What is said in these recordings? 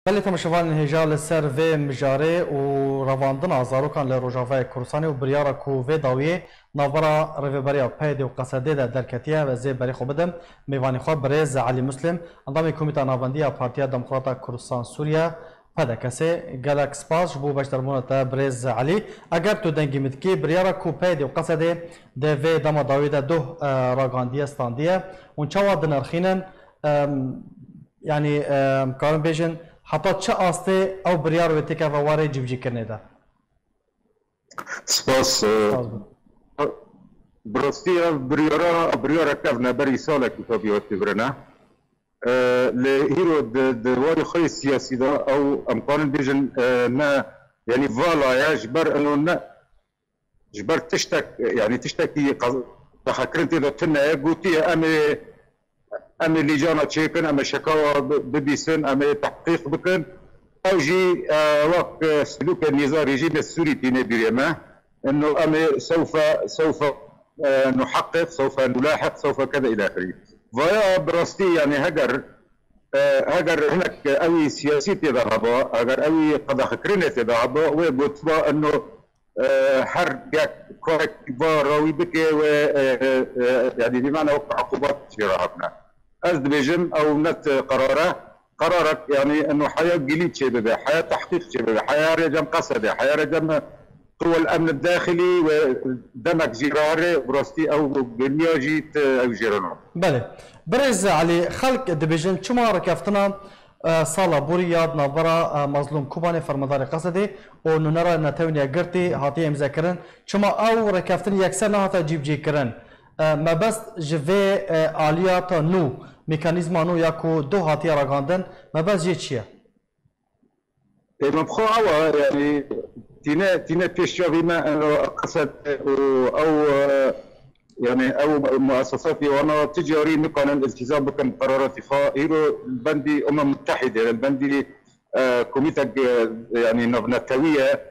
بله تماشاوان هجال سر و مجاره و رواندن آزاروکان لروجاوه کورسانی و بریارا کو و داویه ناورا رویبریا پید و قصده در درکتیه و زی بری خوب بدم میوانی خواب برز علی مسلم اندامی کمیتا ناوندی پارتیا دموکراتا کورسان سوریا پده کسی گلک سپاس بو بشتر مونتا برز علی اگر تو دنگی مدکی بریارا کو پید و قصده ده و دما داوی ده دو راگاندیه ستاندیه اون چاوا دنرخینن yani karın bejin hatta çı astı av biryar ve teka ve vare civci kirne da. Spas. Brostiya biryara kevne beri sala kitabiyat tibrena. Le hero de vare xay siyasi da av am karın bejin ne yani vala ya jber eno ne jber tiştek yani tişteki تحكرتي ده تنا قوتي أمي لجانة تشيكن أمي شكاوى ببيسن أمي تحقيق بكن أو جي وقت سلوك النظام رجيم السوري تيني بريما إنه أمي سوف نحقق سوف نلاحق سوف كذا إلى آخره. ويا براستي يعني هجر هناك أوي سياسي تذهبا هجر أوي قد خكرنا تذهبا وبتبا إنه حرب كورك راوي بكي و يعني بمعنى وقع عقوبات في رهبنا. أزدبيجن أو نت قرارك يعني إنه حياة جليد شيء بده، حياة تحقيق شيء بده، حياة رجم قصدي، حياة رجم قوى الأمن الداخلي ودمك جيراري براستي أو بنياجيت أو جيرانو. بله. برز علي خلق دبيجن شو ما ركفتنا سالا بورياد نابرا مظلوم كوباني فرمدار قصدي ونرى نتونيا قرتي هاتي مذكرن شما او ركفتن يكسر نهاتا جيب جي كرن ما بس جوي آليات نو ميكانيزم نو ياكو دو هاتي راغاندن ما بس جي چيه مبخو يعني تينا بيشوفي ما قصد او يعني او مؤسساتي وانا تجاري نقل الالتزام بكم قرارات هيرو البندي متحده البندي كوميتا يعني نتويه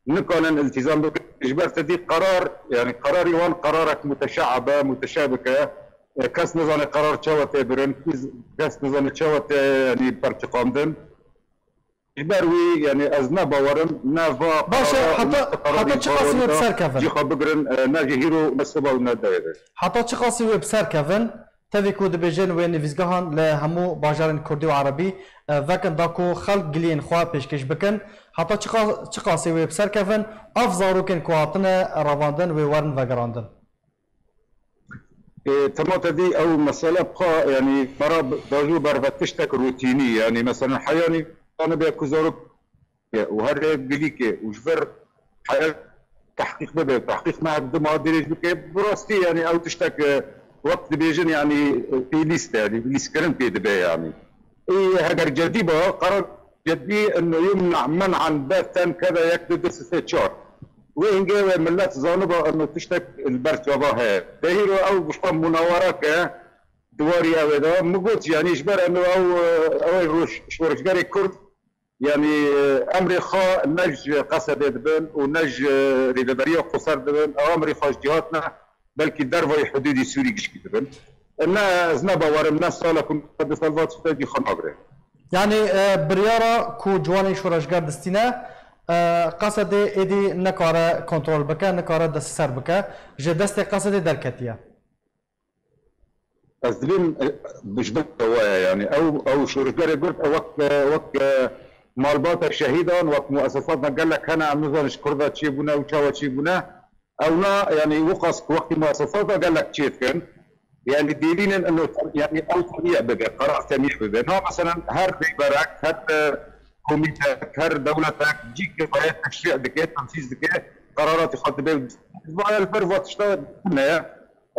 نقل الالتزام بكم اجبار تدي قرار يعني قراري وان قرارك متشعبه متشابكه كاس نظام قرار تشاوت برن كاس نظام تشاوت يعني برتقامدن إجباروي يعني أزناب ورم نافا باشا حتى تشخاصي ويب سر كفن جي خبرن ناجي هيرو مسبا ونادايره حتى تشخاصي ويب سر كفن تبي كود بيجن وين نفيزجهان لهمو باجارن كردي وعربي فكن داكو خلق جلين خوا بيشكش بكن حتى تشخاصي ويب سر كفن أفزارو كن كواتنا رافاندن وورن وغراندن تماتا دي أو مسألة بقى يعني مرة داجو برفتشتك روتيني يعني مثلا حياني أنا بيكوزارك وهذا بليكي وجبر حياة تحقيق بده تحقيق مع الدم هادريج بكي براستي يعني أو تشتك وقت بيجن يعني في ليست يعني في ليست كرنت بيدبي يعني إيه هجر جديبة قرار جدي إنه يمنع منعا باتا كذا يكتب ست شهور وين جاي ملات زانبة إنه تشتك البرت وباها تهيرو أو بشطم مناورك دواري أو ده مقول يعني إجبار إنه أو روش شورش جاري كرد يعني أمري خا نج قصد دبن ونج ريبرية قصر دبن أو أمري خاش جهاتنا بلكي درفي حدودي سوري قش دبن إننا زنبا ورم ناس صالكم قد صلوات فتاجي خنابره يعني بريارة كو جواني شورش جار دستينا قصد إدي نكارة كنترول بكا نكارة دست سر بكا جدست قصد دركتيا أزلين بجبت يعني أو شركة قلت وقت مالبات شهيدا وقت مؤسساتنا قال لك أنا عم نظن شكردا تشيبونا وشاوى تشيبونا أو لا يعني وقص وقت مؤسساتنا قال لك تشيت كان يعني دليل إنه يعني أو تنمية بقى قرار تنمية بقى هو مثلا هر بيبرك هر كوميتك هر دولتك جيك قرارات تشريع دكات تنفيذ دكات قرارات يخاطب بها الفرفة تشتغل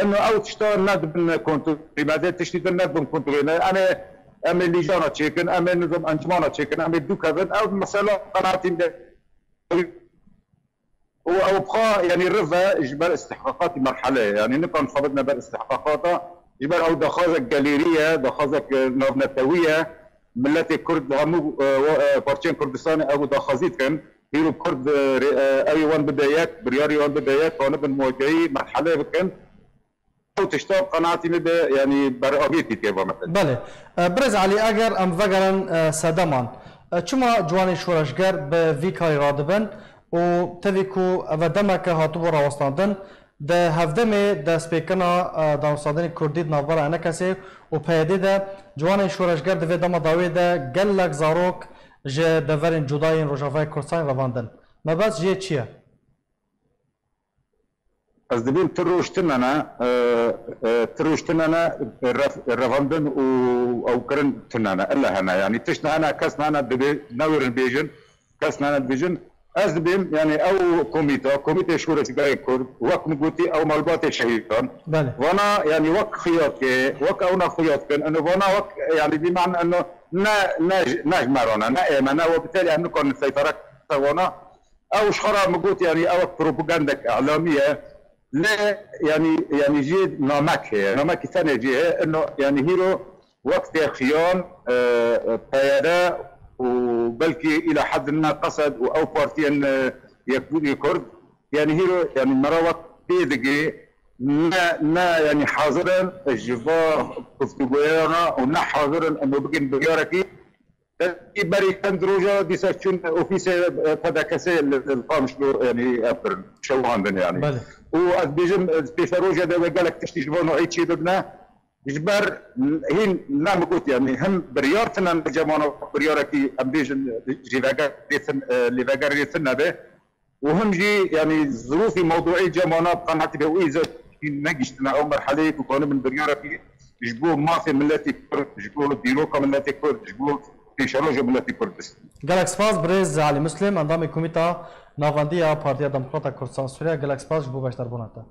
انه او تشتغل نادب كنت لماذا تشتغل نادب كنت انا امي لجانه تشيكن امي نظام انجمانه تشيكن امي دوكافن او مثلا قناتي او بقى يعني الرفا اجبار استحقاقات مرحله يعني نبقى نفضلنا بالاستحقاقات اجبار او دخازك جاليريه دخازك نوفنتويه ملتي كرد همو بارتين كردستاني او دخازيت كان هيرو كرد اي وان بدايات برياري وان بدايات وانا بالمواجهه مرحله كان تشتغل قناعتي يعني برأبيتي كيف مثلا بله برز علي اگر ام وگرن سدمان چما جوانی شورشگر به وی کاری را دبن و توی کو او دمک هاتو را وستاندن ده هفدم ده سپیکنا دانستادن کردی نوبر انا کسی و پیده ده جوانی شورشگر ده دم داوی ده گلک زاروک جه دورین جداین روجاوای کردستان رواندن مباز جه چیه؟ از دبیم تروشتنانا رفاندن او کرن تنانا الا هنا يعني تشنا كسنا دبي نورن بيجن كسنا بيجن از دبیم یعنی او کمیته شورای کرد وقت نگوتی او مالبات شهیدان وانا یعنی وقت خیاط که وقت اونا خیاط کن انه وانا وقت یعنی بمعنى انه نجمرنا نائمنا وبالتالي انه كون السيطره وانا او شخرا مقوت يعني او بروباغندا اعلاميه لا يعني جيد نامك ثاني جي انه يعني هيرو وقت خيان طياره وبلكي الى حد ما قصد او بارتيان يكون كرد يعني هيرو يعني مراوك بيدقي نا يعني حاضرا الجفا كفتوغيانا ونا حاضرا انه بقين بغياركي بري كندروجا دي ساكشن اوفيسي تداكسي القامش يعني ابرن شوهان يعني وبيجم بيفروجا دا قالك تشتي جفانو عيد شي دبنا جبر هين نعم قلت يعني هم بريارتنا جمانا برياركي ام بيجن ليفاجر يثنا به وهم جي يعني ظروفي موضوعي جمانا قنعتي به واذا نجشتنا او مرحله وكان من برياركي جبو مافي ملاتي كرد جبو ديروكا ملاتي كرد جبو تيشاروجا ملاتي كردستان جالكس باز بريز علي مسلم انضم كوميتا نافانديا بارتيا ديمقراطيا كردستان سوريا جالكس باز جبو باشتر بوناتا